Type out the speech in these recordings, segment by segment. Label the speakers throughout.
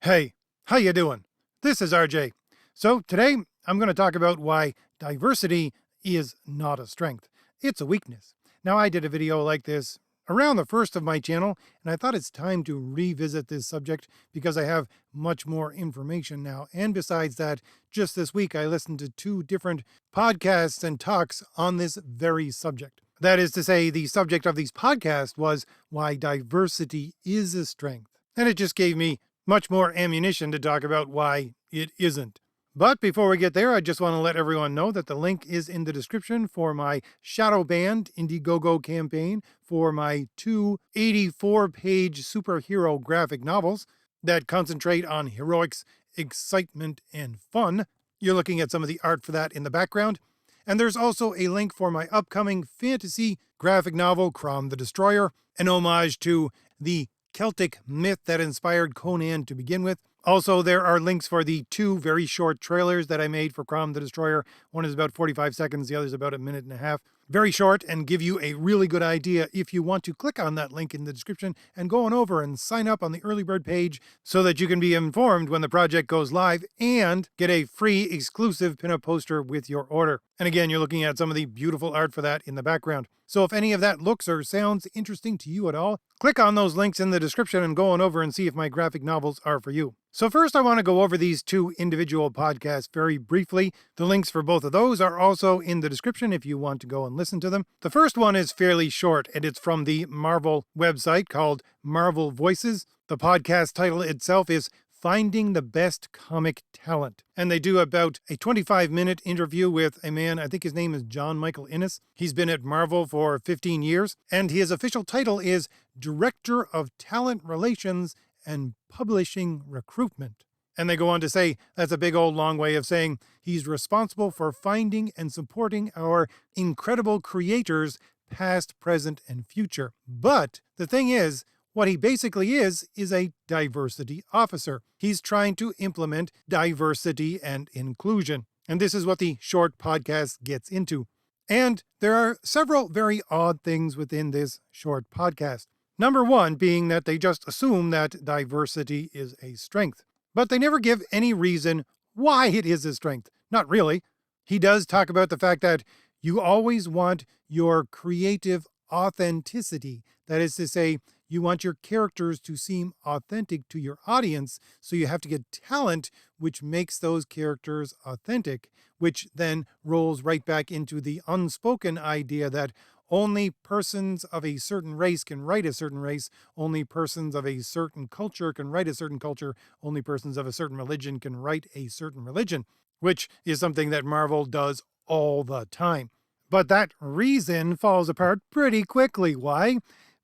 Speaker 1: Hey, how you doing? This is RJ. So today I'm going to talk about why diversity is not a strength. It's a weakness. Now I did a video like this around the first of my channel, and I thought it's time to revisit this subject because I have much more information now. And besides that, just this week I listened to 2 different podcasts and talks on this very subject. That is to say, the subject of these podcasts was why diversity is a strength. And it just gave me much more ammunition to talk about why it isn't. But before we get there, I just want to let everyone know that the link is in the description for my shadow banned Indiegogo campaign for my 2 84-page superhero graphic novels that concentrate on heroics, excitement, and fun. You're looking at some of the art for that in the background. And there's also a link for my upcoming fantasy graphic novel, CROM the Destroyer, an homage to the Celtic myth that inspired Conan to begin with. Also, there are links for the 2 very short trailers that I made for CROM the Destroyer. One is about 45 seconds, the other is about a minute and a half. Very short and give you a really good idea if you want to click on that link in the description and go on over and sign up on the early bird page so that you can be informed when the project goes live and get a free exclusive pinup poster with your order. And again, you're looking at some of the beautiful art for that in the background. So if any of that looks or sounds interesting to you at all, click on those links in the description and go on over and see if my graphic novels are for you. So first I want to go over these 2 individual podcasts very briefly. The links for both of those are also in the description if you want to go and listen to them. The first one is fairly short, and it's from the Marvel website called Marvel Voices. The podcast title itself is Finding the Best Comic Talent. And they do about a 25-minute interview with a man, I think his name is John Michael Innes. He's been at Marvel for 15 years, and his official title is Director of Talent Relations and Publishing Recruitment. And they go on to say that's a big old long way of saying he's responsible for finding and supporting our incredible creators, past, present, and future. But the thing is, what he basically is a diversity officer. He's trying to implement diversity and inclusion. And this is what the short podcast gets into. And there are several very odd things within this short podcast. Number one being that they just assume that diversity is a strength. But they never give any reason why it is a strength. Not really. He does talk about the fact that you always want your creative authenticity. That is to say, you want your characters to seem authentic to your audience, so you have to get talent which makes those characters authentic, which then rolls right back into the unspoken idea that only persons of a certain race can write a certain race, only persons of a certain culture can write a certain culture, only persons of a certain religion can write a certain religion, which is something that Marvel does all the time. But that reason falls apart pretty quickly. Why?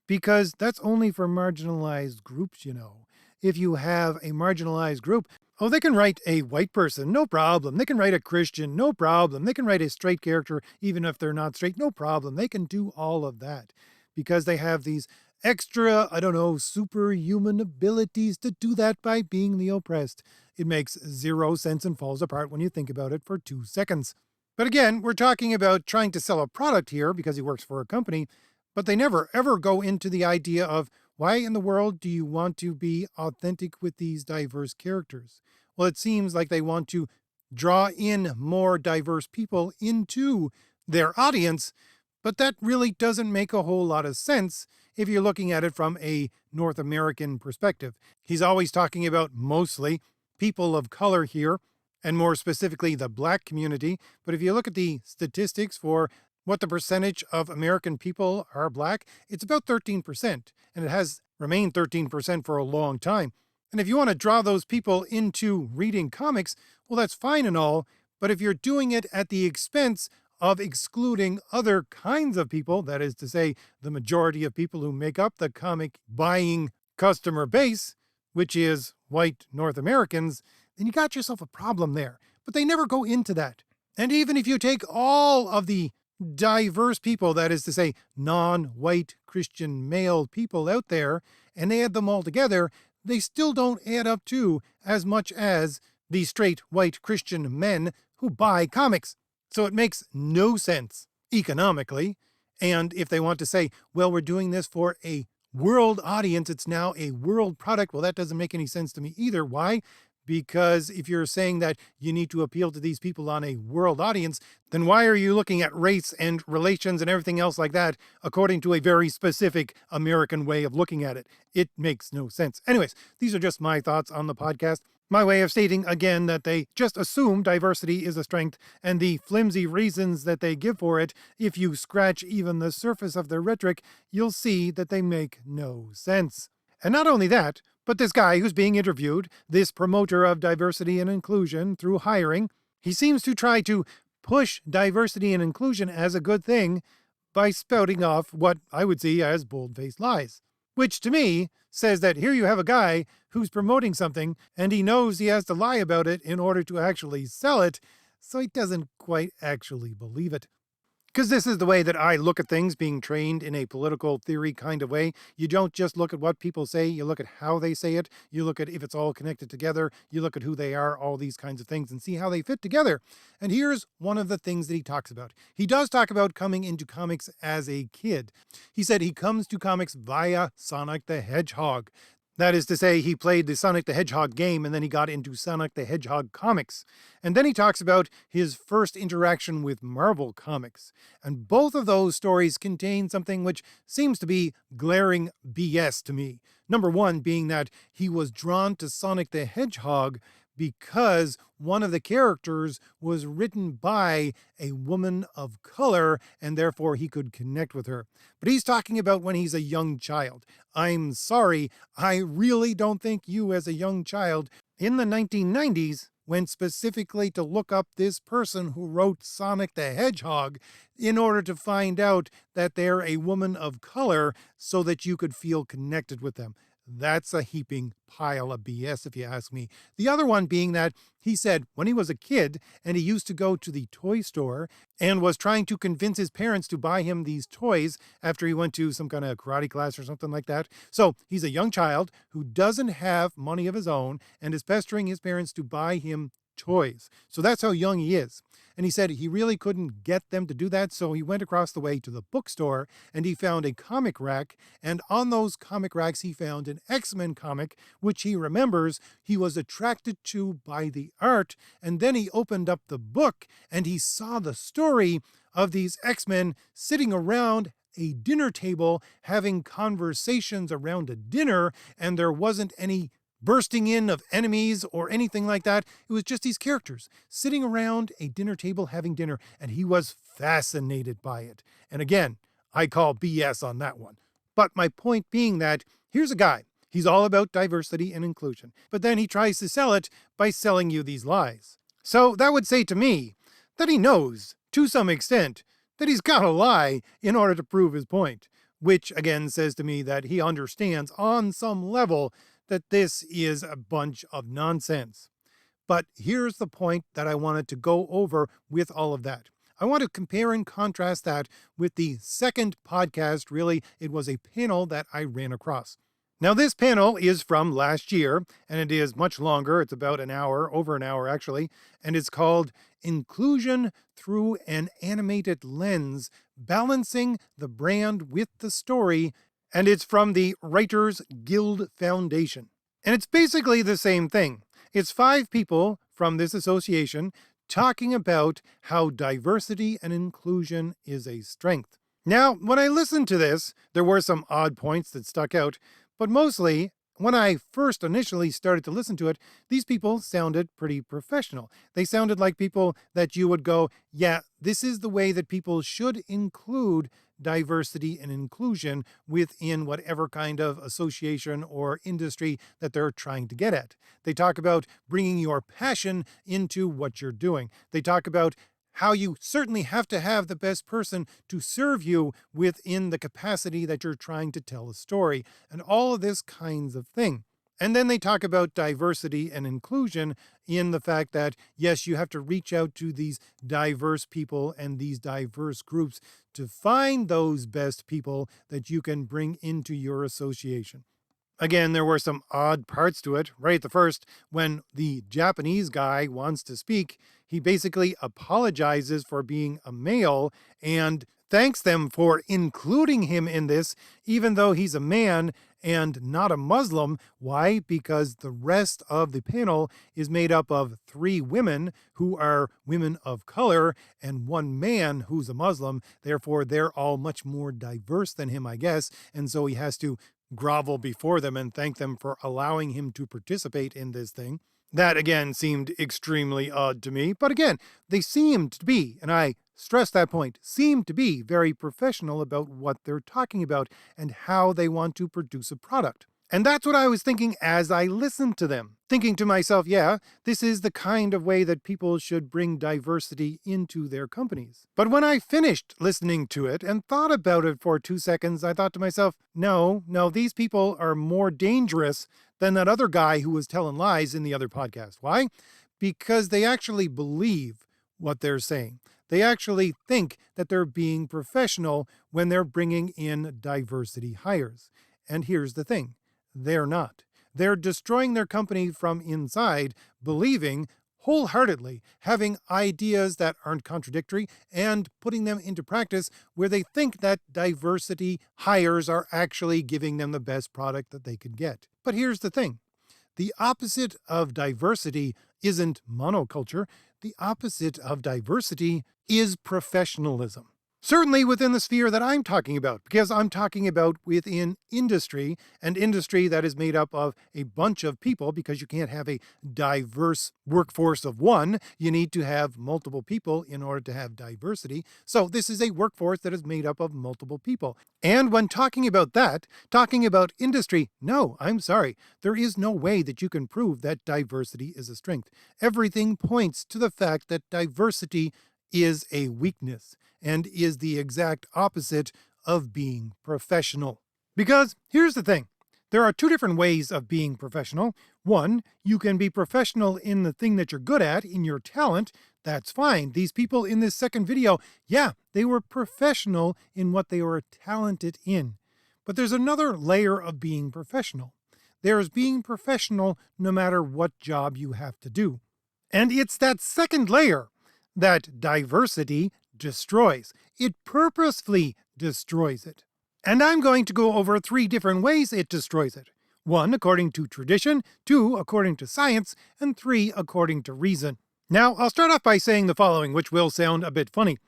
Speaker 1: Because that's only for marginalized groups, you know. If you have a marginalized group, oh, they can write a white person, no problem. They can write a Christian, no problem. They can write a straight character, even if they're not straight, no problem. They can do all of that because they have these extra, superhuman abilities to do that by being the oppressed. It makes 0 sense and falls apart when you think about it for 2 seconds. But again, we're talking about trying to sell a product here because he works for a company, but they never ever go into the idea of why in the world do you want to be authentic with these diverse characters? Well, it seems like they want to draw in more diverse people into their audience, but that really doesn't make a whole lot of sense if you're looking at it from a North American perspective. He's always talking about mostly people of color here, and more specifically the Black community. But if you look at the statistics for what the percentage of American people are Black, it's about 13%, and it has remained 13% for a long time. And if you want to draw those people into reading comics, well, that's fine and all, but if you're doing it at the expense of excluding other kinds of people, that is to say, the majority of people who make up the comic buying customer base, which is white North Americans, then you got yourself a problem there. But they never go into that. And even if you take all of the diverse people, that is to say, non-white Christian male people out there, and add them all together, they still don't add up to as much as the straight white Christian men who buy comics. So it makes no sense economically. And if they want to say, well, we're doing this for a world audience. It's now a world product. Well, that doesn't make any sense to me either. Why? Because if you're saying that you need to appeal to these people on a world audience, then why are you looking at race and relations and everything else like that according to a very specific American way of looking at it? It makes no sense. Anyways, these are just my thoughts on the podcast. My way of stating again that they just assume diversity is a strength, and the flimsy reasons that they give for it, if you scratch even the surface of their rhetoric, you'll see that they make no sense. And not only that, but this guy who's being interviewed, this promoter of diversity and inclusion through hiring, he seems to try to push diversity and inclusion as a good thing by spouting off what I would see as bold-faced lies. Which to me says that here you have a guy who's promoting something and he knows he has to lie about it in order to actually sell it, so he doesn't quite actually believe it. Because this is the way that I look at things, being trained in a political theory kind of way. You don't just look at what people say, you look at how they say it, you look at if it's all connected together, you look at who they are, all these kinds of things, and see how they fit together. And here's one of the things that he talks about. He does talk about coming into comics as a kid. He said he comes to comics via Sonic the Hedgehog. That is to say, he played the Sonic the Hedgehog game and then he got into Sonic the Hedgehog comics. And then he talks about his first interaction with Marvel Comics. And both of those stories contain something which seems to be glaring BS to me. Number one being that he was drawn to Sonic the Hedgehog because one of the characters was written by a woman of color and therefore he could connect with her. But he's talking about when he's a young child. I'm sorry, I really don't think you as a young child in the 1990s went specifically to look up this person who wrote Sonic the Hedgehog in order to find out that they're a woman of color so that you could feel connected with them. That's a heaping pile of BS, if you ask me. The other one being that he said when he was a kid and he used to go to the toy store and was trying to convince his parents to buy him these toys after he went to some kind of karate class or something like that. So he's a young child who doesn't have money of his own and is pestering his parents to buy him toys. So that's how young he is. And he said he really couldn't get them to do that, so he went across the way to the bookstore and he found a comic rack, and on those comic racks he found an X-Men comic, which he remembers he was attracted to by the art, and then he opened up the book and he saw the story of these X-Men sitting around a dinner table having conversations around a dinner, and there wasn't any bursting in of enemies or anything like that. It was just these characters sitting around a dinner table having dinner, and he was fascinated by it. And again, I call BS on that one. But my point being that here's a guy, he's all about diversity and inclusion, but then he tries to sell it by selling you these lies. So that would say to me that he knows, to some extent, that he's got to lie in order to prove his point, which again says to me that he understands on some level that this is a bunch of nonsense. But here's the point that I wanted to go over with all of that. I want to compare and contrast that with the second podcast. Really, it was a panel that I ran across. Now, this panel is from last year, and it is much longer. It's about an hour, over an hour actually, and it's called Inclusion Through an Animated Lens, Balancing the Brand with the Story, and it's from the Writers Guild Foundation. And it's basically the same thing. It's 5 people from this association talking about how diversity and inclusion is a strength. Now, when I listened to this, there were some odd points that stuck out, but mostly, when I first initially started to listen to it, these people sounded pretty professional. They sounded like people that you would go, yeah, this is the way that people should include diversity and inclusion within whatever kind of association or industry that they're trying to get at. They talk about bringing your passion into what you're doing. They talk about how you certainly have to have the best person to serve you within the capacity that you're trying to tell a story, and all of this kinds of thing. And then they talk about diversity and inclusion in the fact that, yes, you have to reach out to these diverse people and these diverse groups to find those best people that you can bring into your association. Again, there were some odd parts to it. Right at the first, when the Japanese guy wants to speak, he basically apologizes for being a male and thanks them for including him in this, even though he's a man and not a Muslim. Why? Because the rest of the panel is made up of 3 women who are women of color and 1 man who's a Muslim. Therefore, they're all much more diverse than him, I guess. And so he has to grovel before them and thank them for allowing him to participate in this thing. That, again, seemed extremely odd to me. But again, they seemed to be, and I stress that point, seemed to be very professional about what they're talking about and how they want to produce a product. And that's what I was thinking as I listened to them. Thinking to myself, yeah, this is the kind of way that people should bring diversity into their companies. But when I finished listening to it and thought about it for 2 seconds, I thought to myself, no, these people are more dangerous than that other guy who was telling lies in the other podcast. Why? Because they actually believe what they're saying. They actually think that they're being professional when they're bringing in diversity hires. And here's the thing. They're not. They're destroying their company from inside, believing wholeheartedly, having ideas that aren't contradictory, and putting them into practice where they think that diversity hires are actually giving them the best product that they could get. But here's the thing. The opposite of diversity isn't monoculture. The opposite of diversity is professionalism. Certainly within the sphere that I'm talking about, because I'm talking about within industry, and industry that is made up of a bunch of people, because you can't have a diverse workforce of 1. You need to have multiple people in order to have diversity. So this is a workforce that is made up of multiple people. And when talking about that, talking about industry, no, I'm sorry. There is no way that you can prove that diversity is a strength. Everything points to the fact that diversity is a weakness and is the exact opposite of being professional. Because here's the thing. There are 2 different ways of being professional. 1, you can be professional in the thing that you're good at, in your talent. That's fine. These people in this second video, yeah, they were professional in what they were talented in. But there's another layer of being professional. There's being professional no matter what job you have to do. And it's that second layer that diversity destroys. It purposefully destroys it. And I'm going to go over 3 different ways it destroys it. 1, according to tradition, 2, according to science, and 3, according to reason. Now, I'll start off by saying the following, which will sound a bit funny.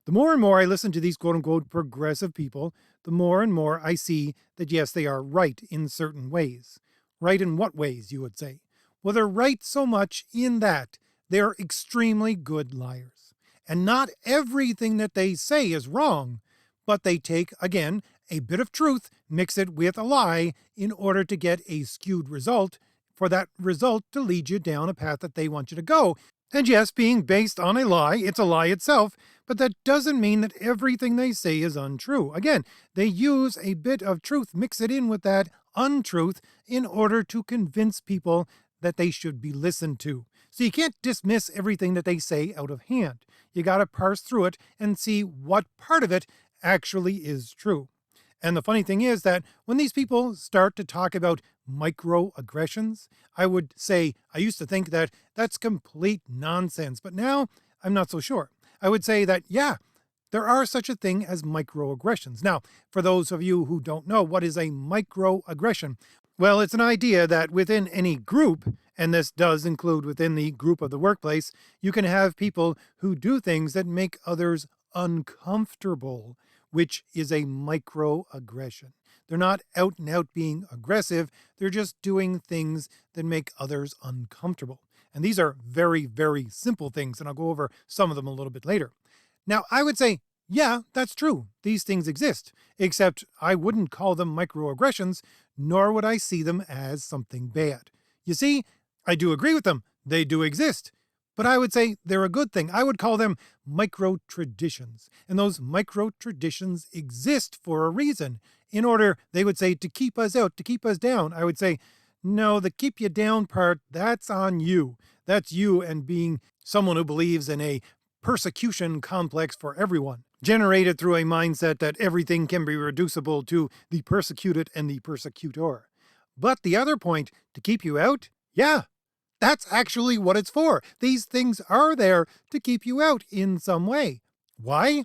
Speaker 1: The more and more I listen to these quote-unquote progressive people, the more and more I see that yes, they are right in certain ways. Right in what ways, you would say? Well, they're right so much in that they're extremely good liars. And not everything that they say is wrong, but they take, again, a bit of truth, mix it with a lie in order to get a skewed result, for that result to lead you down a path that they want you to go. And yes, being based on a lie, it's a lie itself, but that doesn't mean that everything they say is untrue. Again, they use a bit of truth, mix it in with that untruth in order to convince people that they should be listened to. So you can't dismiss everything that they say out of hand. You got to parse through it and see what part of it actually is true. And the funny thing is that when these people start to talk about microaggressions, I would say, I used to think that that's complete nonsense, but now I'm not so sure. I would say that, yeah, there are such a thing as microaggressions. Now, for those of you who don't know, what is a microaggression? Well, it's an idea that within any group, and this does include within the group of the workplace, you can have people who do things that make others uncomfortable, which is a microaggression. They're not out and out being aggressive. They're just doing things that make others uncomfortable. And these are very, very simple things, and I'll go over some of them a little bit later. Now, I would say, yeah, that's true. These things exist, except I wouldn't call them microaggressions, nor would I see them as something bad. You see, I do agree with them. They do exist. But I would say they're a good thing. I would call them micro-traditions. And those micro-traditions exist for a reason. In order, they would say, to keep us out, to keep us down. I would say, no, the keep you down part, that's on you. That's you and being someone who believes in a persecution complex for everyone, generated through a mindset that everything can be reducible to the persecuted and the persecutor. But the other point, to keep you out, yeah, that's actually what it's for. These things are there to keep you out in some way. Why?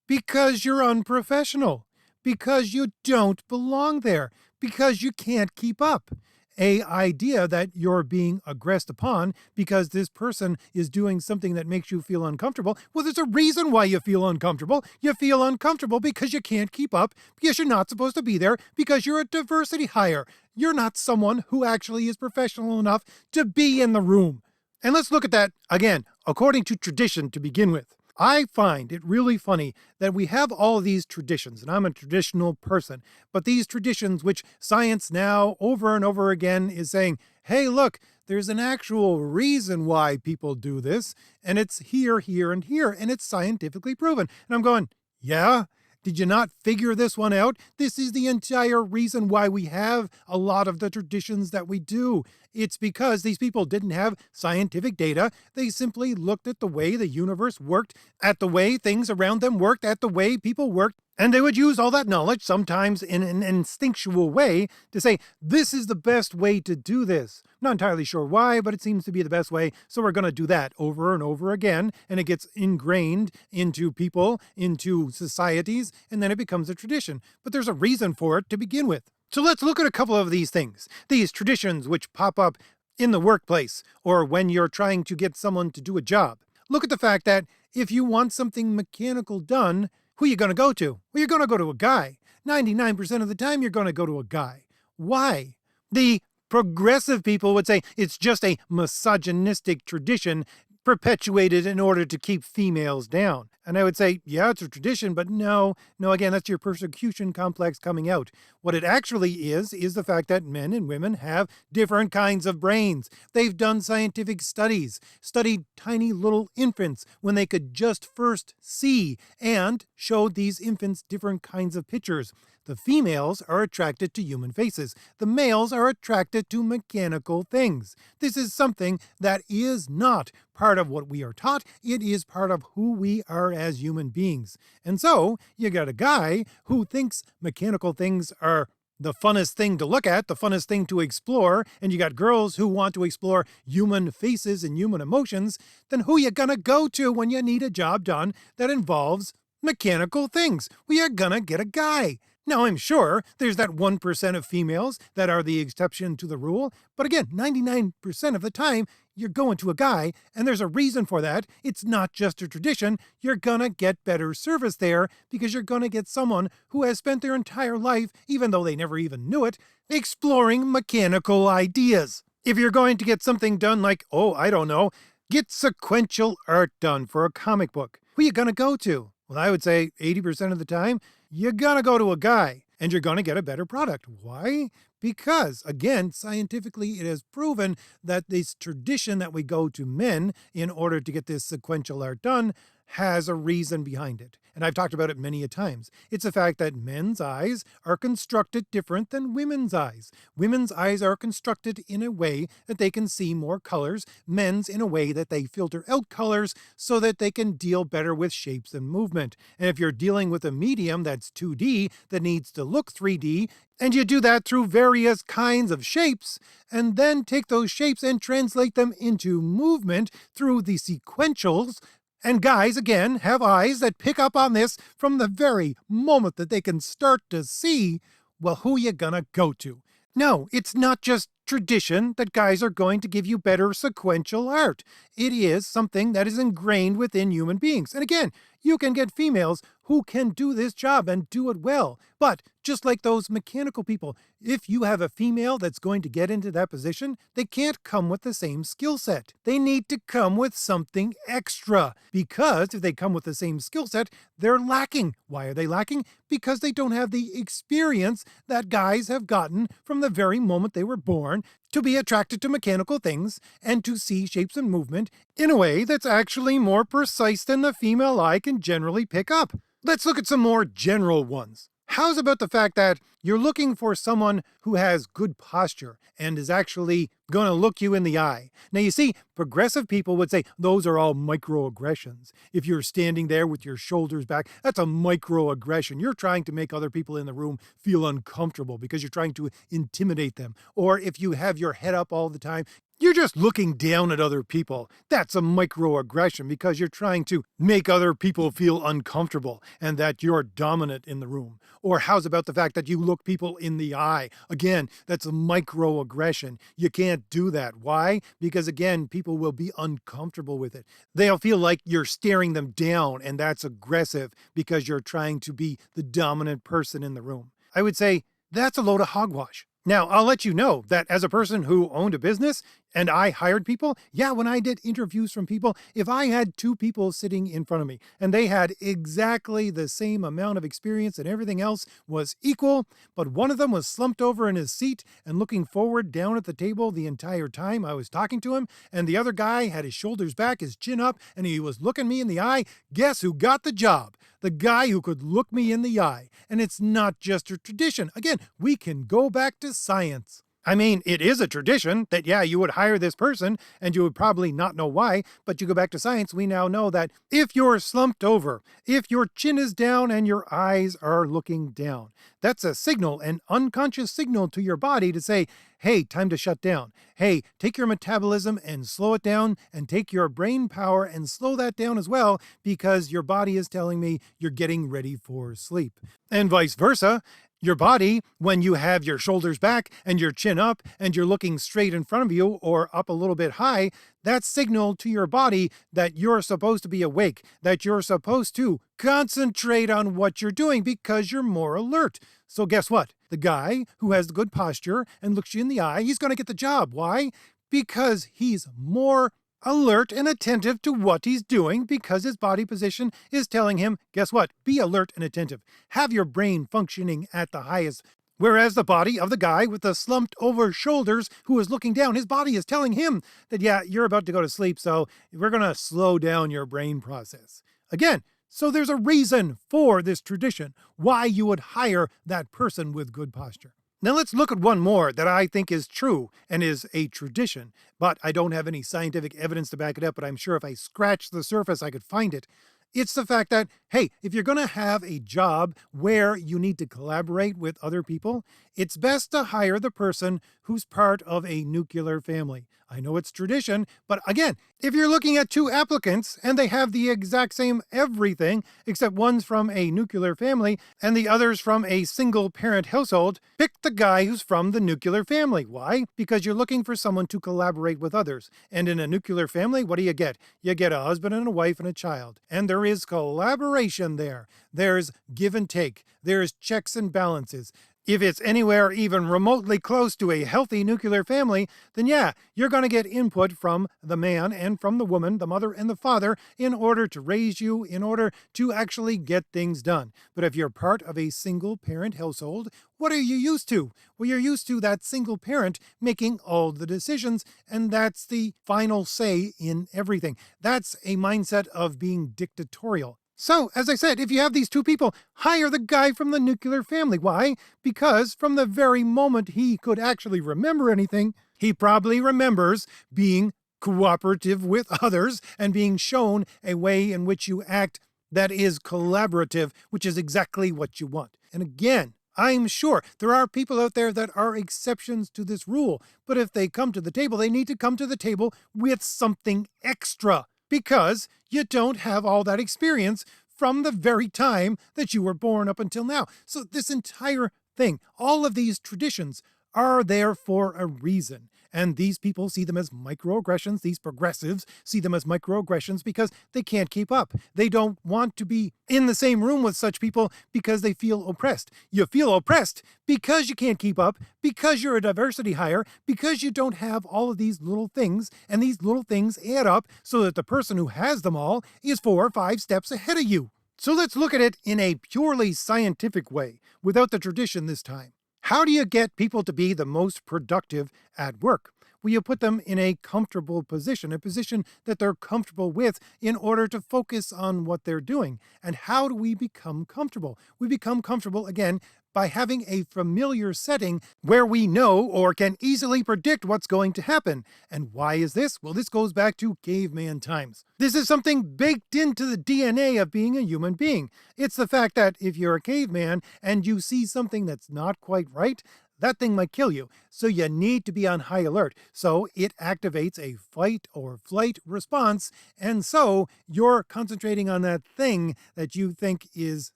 Speaker 1: Because you're unprofessional, because you don't belong there, because you can't keep up. A idea that you're being aggressed upon because this person is doing something that makes you feel uncomfortable. Well, there's a reason why you feel uncomfortable. You feel uncomfortable because you can't keep up, because you're not supposed to be there, because you're a diversity hire. You're not someone who actually is professional enough to be in the room. And let's look at that again, according to tradition to begin with. I find it really funny that we have all of these traditions, and I'm a traditional person, but these traditions, which science now over and over again is saying, hey, look, there's an actual reason why people do this, and it's here, here, and here, and it's scientifically proven. And I'm going, yeah? Did you not figure this one out? This is the entire reason why we have a lot of the traditions that we do. It's because these people didn't have scientific data. They simply looked at the way the universe worked, at the way things around them worked, at the way people worked, and they would use all that knowledge, sometimes in an instinctual way, to say, this is the best way to do this. I'm not entirely sure why, but it seems to be the best way, so we're going to do that over and over again, and it gets ingrained into people, into societies, and then it becomes a tradition. But there's a reason for it to begin with. So let's look at a couple of these things, these traditions which pop up in the workplace, or when you're trying to get someone to do a job. Look at the fact that if you want something mechanical done, who are you going to go to? Well, you're going to go to a guy. 99% of the time, you're going to go to a guy. Why? The progressive people would say it's just a misogynistic tradition perpetuated in order to keep females down. And I would say, yeah, it's a tradition, but no, again, that's your persecution complex coming out. What it actually is the fact that men and women have different kinds of brains. They've done scientific studies, studied tiny little infants when they could just first see, and showed these infants different kinds of pictures. The females are attracted to human faces. The males are attracted to mechanical things. This is something that is not part of what we are taught. It is part of who we are as human beings. And so you got a guy who thinks mechanical things are the funnest thing to look at, the funnest thing to explore, and you got girls who want to explore human faces and human emotions. Then who you gonna go to when you need a job done that involves mechanical things? Well, you're gonna get a guy. Now, I'm sure there's that 1% of females that are the exception to the rule, but again, 99% of the time, you're going to a guy, and there's a reason for that. It's not just a tradition. You're gonna get better service there because you're gonna get someone who has spent their entire life, even though they never even knew it, exploring mechanical ideas. If you're going to get something done like, I don't know, get sequential art done for a comic book, who are you gonna go to? Well, I would say 80% of the time, you're gonna go to a guy, and you're gonna get a better product. Why? Because, again, scientifically it is proven that this tradition that we go to men in order to get this sequential art done has a reason behind it. And I've talked about it many a times. It's the fact that men's eyes are constructed different than women's eyes. Women's eyes are constructed in a way that they can see more colors, men's in a way that they filter out colors so that they can deal better with shapes and movement. And if you're dealing with a medium that's 2D that needs to look 3D, and you do that through various kinds of shapes, and then take those shapes and translate them into movement through the sequentials. And guys, again, have eyes that pick up on this from the very moment that they can start to see. Well, who you gonna go to? No, it's not just tradition that guys are going to give you better sequential art. It is something that is ingrained within human beings. And again, you can get females who can do this job and do it well. But just like those mechanical people, if you have a female that's going to get into that position, they can't come with the same skill set. They need to come with something extra, because if they come with the same skill set, they're lacking. Why are they lacking? Because they don't have the experience that guys have gotten from the very moment they were born to be attracted to mechanical things and to see shapes and movement in a way that's actually more precise than the female eye can generally pick up. Let's look at some more general ones. How's about the fact that you're looking for someone who has good posture and is actually going to look you in the eye? Now, you see, progressive people would say those are all microaggressions. If you're standing there with your shoulders back, that's a microaggression. You're trying to make other people in the room feel uncomfortable because you're trying to intimidate them. Or if you have your head up all the time, You're just looking down at other people. That's a microaggression because you're trying to make other people feel uncomfortable and that you're dominant in the room. Or how's about the fact that you look people in the eye? Again, that's a microaggression. You can't do that. Why? Because again, people will be uncomfortable with it. They'll feel like you're staring them down, and that's aggressive because you're trying to be the dominant person in the room. I would say that's a load of hogwash. Now, I'll let you know that as a person who owned a business and I hired people, when I did interviews from people, if I had two people sitting in front of me and they had exactly the same amount of experience and everything else was equal, but one of them was slumped over in his seat and looking forward down at the table the entire time I was talking to him, and the other guy had his shoulders back, his chin up, and he was looking me in the eye, guess who got the job? The guy who could look me in the eye. And it's not just a tradition. Again, we can go back to science. I mean, it is a tradition that, you would hire this person and you would probably not know why, but you go back to science, we now know that if you're slumped over, if your chin is down and your eyes are looking down, that's a signal, an unconscious signal to your body to say, hey, time to shut down. Hey, take your metabolism and slow it down, and take your brain power and slow that down as well, because your body is telling me you're getting ready for sleep. And vice versa. Your body, when you have your shoulders back and your chin up and you're looking straight in front of you or up a little bit high, that's signal to your body that you're supposed to be awake, that you're supposed to concentrate on what you're doing because you're more alert. So guess what? The guy who has the good posture and looks you in the eye, he's going to get the job. Why? Because he's more alert and attentive to what he's doing, because his body position is telling him, guess what? Be alert and attentive. Have your brain functioning at the highest. Whereas the body of the guy with the slumped over shoulders who is looking down, his body is telling him that, you're about to go to sleep, so we're going to slow down your brain process. Again, so there's a reason for this tradition, why you would hire that person with good posture. Now let's look at one more that I think is true and is a tradition, but I don't have any scientific evidence to back it up, but I'm sure if I scratched the surface, I could find it. It's the fact that, hey, if you're going to have a job where you need to collaborate with other people, it's best to hire the person who's part of a nuclear family. I know it's tradition, but again, if you're looking at two applicants and they have the exact same everything, except one's from a nuclear family and the other's from a single parent household, pick the guy who's from the nuclear family. Why? Because you're looking for someone to collaborate with others. And in a nuclear family, what do you get? You get a husband and a wife and a child. And there is collaboration there. There's give and take. There's checks and balances. If it's anywhere even remotely close to a healthy nuclear family, then you're going to get input from the man and from the woman, the mother and the father, in order to raise you, in order to actually get things done. But if you're part of a single parent household, what are you used to? Well, you're used to that single parent making all the decisions, and that's the final say in everything. That's a mindset of being dictatorial. So, as I said, if you have these two people, hire the guy from the nuclear family. Why? Because from the very moment he could actually remember anything, he probably remembers being cooperative with others and being shown a way in which you act that is collaborative, which is exactly what you want. And again, I'm sure there are people out there that are exceptions to this rule, but if they come to the table, they need to come to the table with something extra, because you don't have all that experience from the very time that you were born up until now. So this entire thing, all of these traditions are there for a reason. And these people see them as microaggressions. These progressives see them as microaggressions because they can't keep up. They don't want to be in the same room with such people because they feel oppressed. You feel oppressed because you can't keep up, because you're a diversity hire, because you don't have all of these little things, and these little things add up so that the person who has them all is 4 or 5 steps ahead of you. So let's look at it in a purely scientific way, without the tradition this time. How do you get people to be the most productive at work? Well, you put them in a comfortable position, a position that they're comfortable with in order to focus on what they're doing. And how do we become comfortable? We become comfortable, again, by having a familiar setting where we know or can easily predict what's going to happen. And why is this? Well, this goes back to caveman times. This is something baked into the DNA of being a human being. It's the fact that if you're a caveman and you see something that's not quite right, that thing might kill you. So you need to be on high alert. So it activates a fight or flight response. And so you're concentrating on that thing that you think is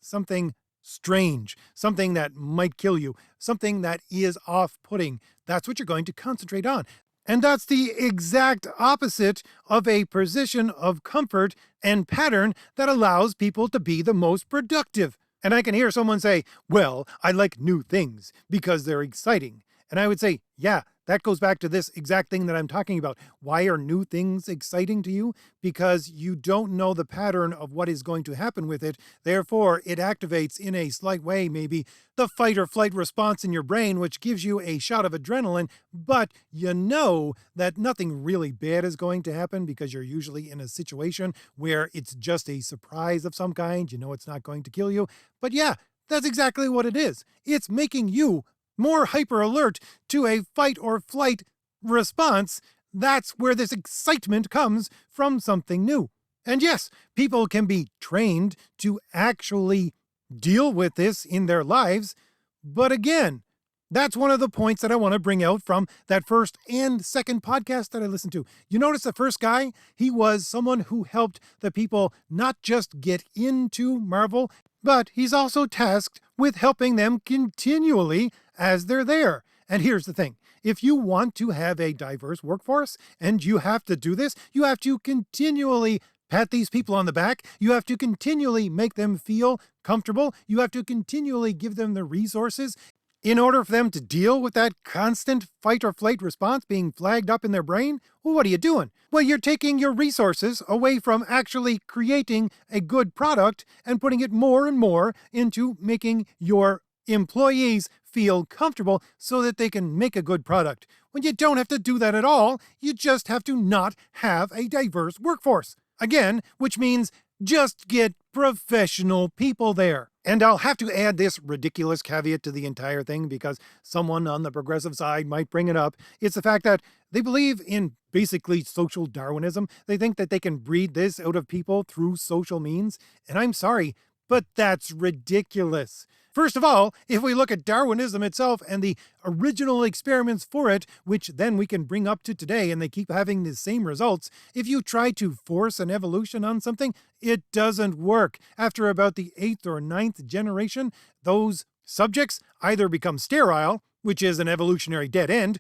Speaker 1: something strange, something that might kill you, something that is off-putting. That's what you're going to concentrate on. And that's the exact opposite of a position of comfort and pattern that allows people to be the most productive. And I can hear someone say, well, I like new things because they're exciting. And I would say, yeah, that goes back to this exact thing that I'm talking about. Why are new things exciting to you? Because you don't know the pattern of what is going to happen with it. Therefore, it activates in a slight way, maybe the fight or flight response in your brain, which gives you a shot of adrenaline. But you know that nothing really bad is going to happen because you're usually in a situation where it's just a surprise of some kind. You know it's not going to kill you. But yeah, that's exactly what it is. It's making you more hyper alert to a fight or flight response. That's where this excitement comes from something new. And yes, people can be trained to actually deal with this in their lives. But again, that's one of the points that I want to bring out from that first and second podcast that I listened to. You notice the first guy, he was someone who helped the people not just get into Marvel, but he's also tasked with helping them continually as they're there. And here's the thing. If you want to have a diverse workforce, and you have to do this, you have to continually pat these people on the back. You have to continually make them feel comfortable. You have to continually give them the resources in order for them to deal with that constant fight or flight response being flagged up in their brain. Well, what are you doing? Well, you're taking your resources away from actually creating a good product and putting it more and more into making your employees feel comfortable so that they can make a good product. When you don't have to do that at all, you just have to not have a diverse workforce. Again, which means just get professional people there. And I'll have to add this ridiculous caveat to the entire thing because someone on the progressive side might bring it up. It's the fact that they believe in basically social Darwinism. They think that they can breed this out of people through social means. And I'm sorry, but that's ridiculous. First of all, if we look at Darwinism itself and the original experiments for it, which then we can bring up to today and they keep having the same results, if you try to force an evolution on something, it doesn't work. After about the 8th or 9th generation, those subjects either become sterile, which is an evolutionary dead end,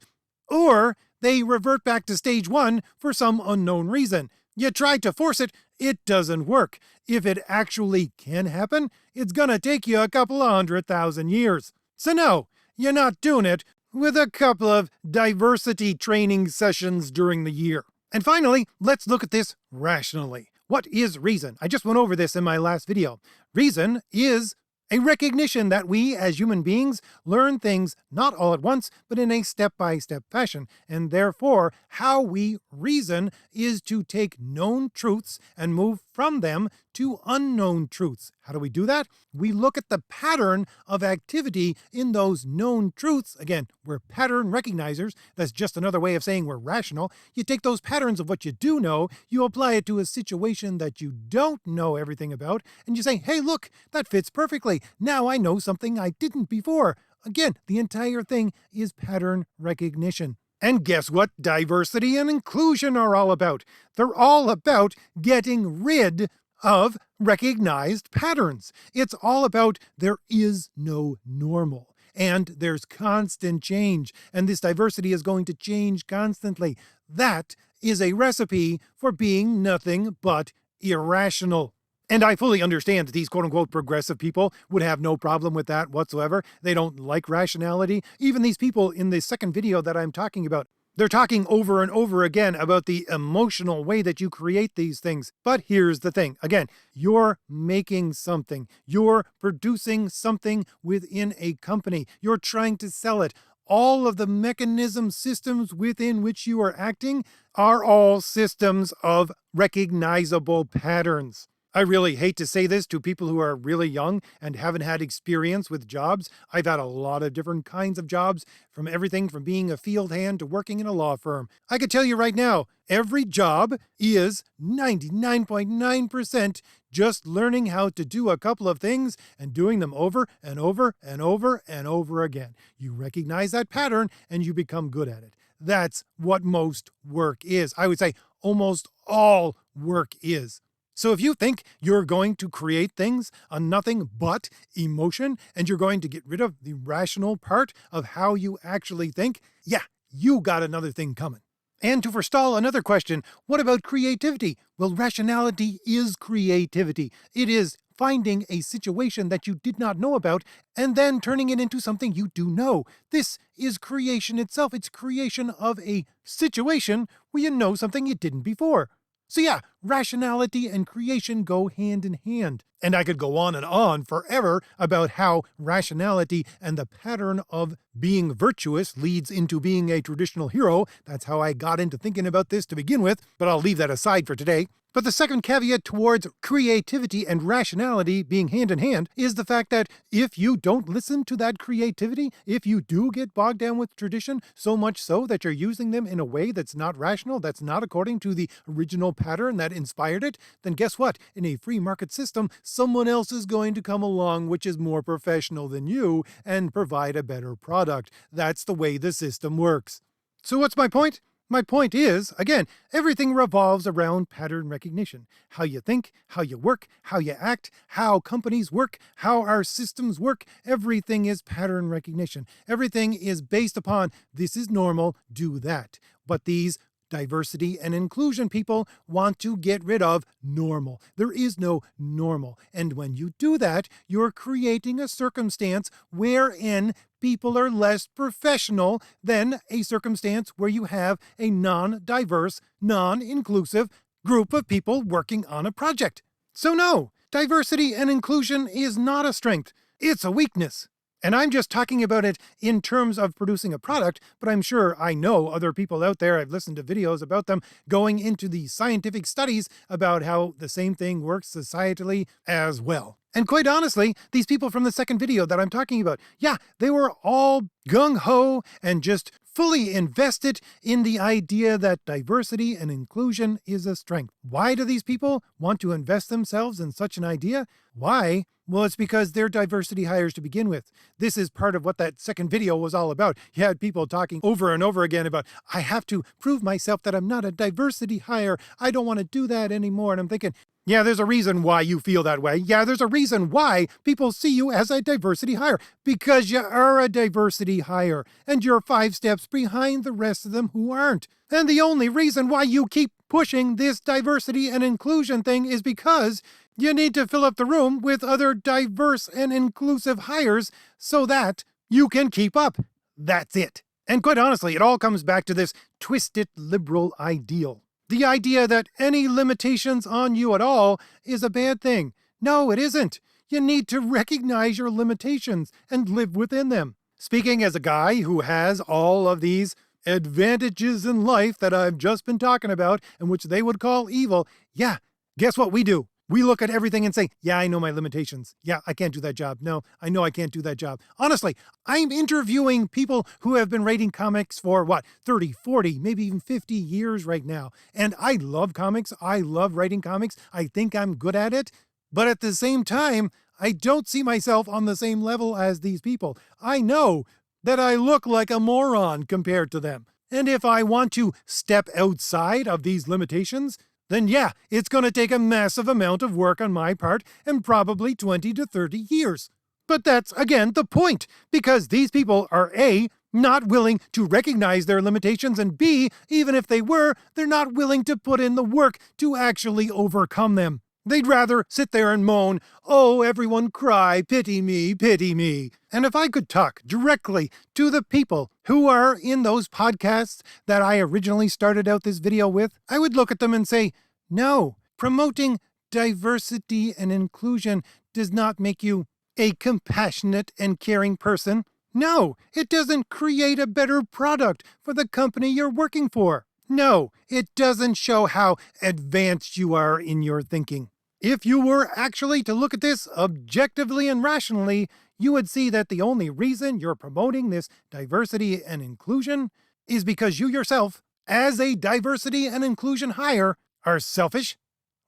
Speaker 1: or they revert back to stage 1 for some unknown reason. You try to force it, it doesn't work. If it actually can happen, it's gonna take you a couple of 100,000 years. So no, you're not doing it with a couple of diversity training sessions during the year. And finally, let's look at this rationally. What is reason? I just went over this in my last video. Reason is a recognition that we, as human beings, learn things not all at once, but in a step-by-step fashion. And therefore, how we reason is to take known truths and move from them to unknown truths. How do we do that? We look at the pattern of activity in those known truths. Again, we're pattern recognizers. That's just another way of saying we're rational. You take those patterns of what you do know, you apply it to a situation that you don't know everything about, and you say, hey, look, that fits perfectly. Now I know something I didn't before. Again, the entire thing is pattern recognition. And guess what diversity and inclusion are all about? They're all about getting rid of recognized patterns. It's all about there is no normal. And there's constant change. And this diversity is going to change constantly. That is a recipe for being nothing but irrational. And I fully understand that these quote-unquote progressive people would have no problem with that whatsoever. They don't like rationality. Even these people in the second video that I'm talking about, they're talking over and over again about the emotional way that you create these things. But here's the thing. Again, you're making something. You're producing something within a company. You're trying to sell it. All of the mechanism systems within which you are acting are all systems of recognizable patterns. I really hate to say this to people who are really young and haven't had experience with jobs. I've had a lot of different kinds of jobs, from everything from being a field hand to working in a law firm. I could tell you right now, every job is 99.9% just learning how to do a couple of things and doing them over and over and over and over again. You recognize that pattern and you become good at it. That's what most work is. I would say almost all work is. So if you think you're going to create things on nothing but emotion and you're going to get rid of the rational part of how you actually think, yeah, you got another thing coming. And to forestall another question, what about creativity? Well, rationality is creativity. It is finding a situation that you did not know about and then turning it into something you do know. This is creation itself. It's creation of a situation where you know something you didn't before. So yeah, rationality and creation go hand in hand. And I could go on forever about how rationality and the pattern of being virtuous leads into being a traditional hero. That's how I got into thinking about this to begin with, but I'll leave that aside for today. But the second caveat towards creativity and rationality being hand in hand is the fact that if you don't listen to that creativity, if you do get bogged down with tradition, so much so that you're using them in a way that's not rational, that's not according to the original pattern that inspired it, then guess what? In a free market system, someone else is going to come along which is more professional than you and provide a better product. That's the way the system works. So what's my point? My point is, again, everything revolves around pattern recognition. How you think, how you work, how you act, how companies work, how our systems work. Everything is pattern recognition. Everything is based upon this is normal, do that. But these diversity and inclusion people want to get rid of normal. There is no normal. And when you do that, you're creating a circumstance wherein people are less professional than a circumstance where you have a non-diverse, non-inclusive group of people working on a project. So no, diversity and inclusion is not a strength. It's a weakness. And I'm just talking about it in terms of producing a product, but I'm sure I know other people out there, I've listened to videos about them going into the scientific studies about how the same thing works societally as well. And quite honestly, these people from the second video that I'm talking about, yeah, they were all gung-ho and just fully invested in the idea that diversity and inclusion is a strength. Why do these people want to invest themselves in such an idea? Why? Well, it's because they're diversity hires to begin with. This is part of what that second video was all about. You had people talking over and over again about, I have to prove myself that I'm not a diversity hire. I don't want to do that anymore. And I'm thinking, yeah, there's a reason why you feel that way. Yeah, there's a reason why people see you as a diversity hire. Because you are a diversity hire. And you're 5 steps behind the rest of them who aren't. And the only reason why you keep pushing this diversity and inclusion thing is because you need to fill up the room with other diverse and inclusive hires so that you can keep up. That's it. And quite honestly, it all comes back to this twisted liberal ideal. The idea that any limitations on you at all is a bad thing. No, it isn't. You need to recognize your limitations and live within them. Speaking as a guy who has all of these advantages in life that I've just been talking about and which they would call evil, yeah, guess what we do? We look at everything and say, yeah, I know my limitations. Yeah, I can't do that job. No, I know I can't do that job. Honestly, I'm interviewing people who have been writing comics for 30, 40, maybe even 50 years right now. And I love comics. I love writing comics. I think I'm good at it. But at the same time, I don't see myself on the same level as these people. I know that I look like a moron compared to them. And if I want to step outside of these limitations, then yeah, it's going to take a massive amount of work on my part and probably 20 to 30 years. But that's, again, the point, because these people are A, not willing to recognize their limitations, and B, even if they were, they're not willing to put in the work to actually overcome them. They'd rather sit there and moan, oh, everyone cry, pity me, pity me. And if I could talk directly to the people who are in those podcasts that I originally started out this video with, I would look at them and say, no, promoting diversity and inclusion does not make you a compassionate and caring person. No, it doesn't create a better product for the company you're working for. No, it doesn't show how advanced you are in your thinking. If you were actually to look at this objectively and rationally, you would see that the only reason you're promoting this diversity and inclusion is because you yourself, as a diversity and inclusion hire, are selfish,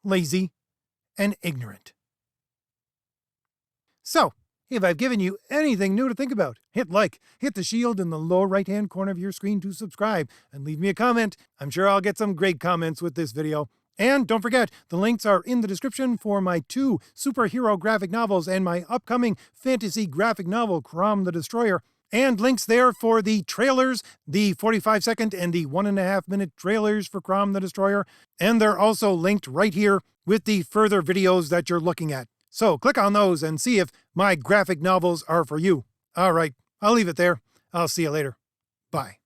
Speaker 1: lazy, and ignorant. So, if I've given you anything new to think about, hit like, hit the shield in the lower right-hand corner of your screen to subscribe, and leave me a comment. I'm sure I'll get some great comments with this video. And don't forget, the links are in the description for my 2 superhero graphic novels and my upcoming fantasy graphic novel, CROM the Destroyer, and links there for the trailers, the 45-second and the 1.5-minute trailers for CROM the Destroyer, and they're also linked right here with the further videos that you're looking at. So click on those and see if my graphic novels are for you. All right, I'll leave it there. I'll see you later. Bye.